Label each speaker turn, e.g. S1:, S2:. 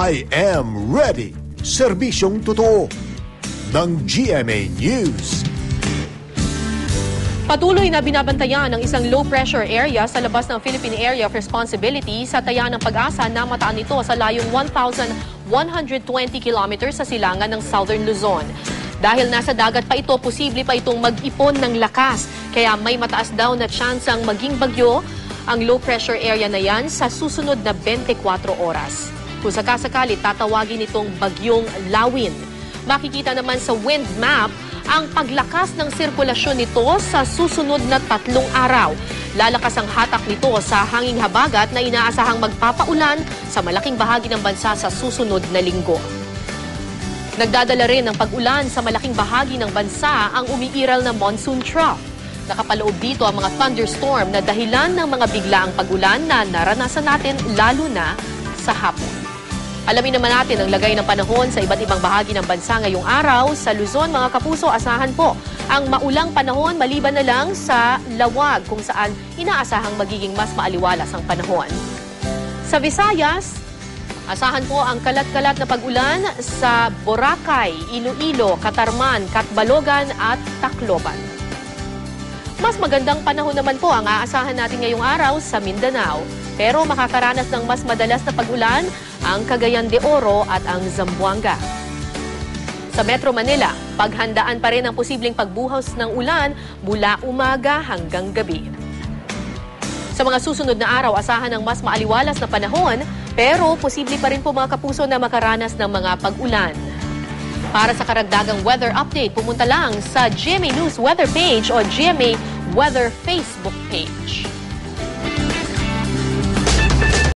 S1: I am ready. Serbisyong totoo ng GMA News.
S2: Patuloy na binabantayan ng isang low-pressure area sa labas ng Philippine Area of Responsibility sa taya ng Pag-asa na mataan ito sa layong 1,120 kilometers sa silangan ng Southern Luzon. Dahil nasa dagat pa ito, posible pa itong mag-ipon ng lakas. Kaya may mataas daw na tsansang maging bagyo ang low-pressure area na yan sa susunod na 24 oras. Kung sakasakali, tatawagin itong Bagyong Lawin. Makikita naman sa wind map ang paglakas ng sirkulasyon nito sa susunod na 3 araw. Lalakas ang hatak nito sa hanging habagat na inaasahang magpapaulan sa malaking bahagi ng bansa sa susunod na linggo. Nagdadala rin ng pag-ulan sa malaking bahagi ng bansa ang umiiral na monsoon trough. Nakapaloob dito ang mga thunderstorm na dahilan ng mga biglaang pag-ulan na naranasan natin lalo na sa hapon. Alamin naman natin ang lagay ng panahon sa iba't ibang bahagi ng bansa ngayong araw. Sa Luzon, mga kapuso, asahan po ang maulang panahon maliban na lang sa Lawag kung saan inaasahang magiging mas maaliwalas ang panahon. Sa Visayas, asahan po ang kalat-kalat na pag-ulan sa Boracay, Iloilo, Catarman, Catbalogan at Tacloban. Mas magandang panahon naman po ang aasahan natin ngayong araw sa Mindanao. Pero makakaranas ng mas madalas na pag-ulan ang Cagayan de Oro at ang Zamboanga. Sa Metro Manila, paghandaan pa rin ang posibleng pagbuhos ng ulan mula umaga hanggang gabi. Sa mga susunod na araw, asahan ng mas maaliwalas na panahon, pero posible pa rin po mga kapuso na makaranas ng mga pag-ulan. Para sa karagdagang weather update, pumunta lang sa GMA News Weather page o GMA Weather Facebook page.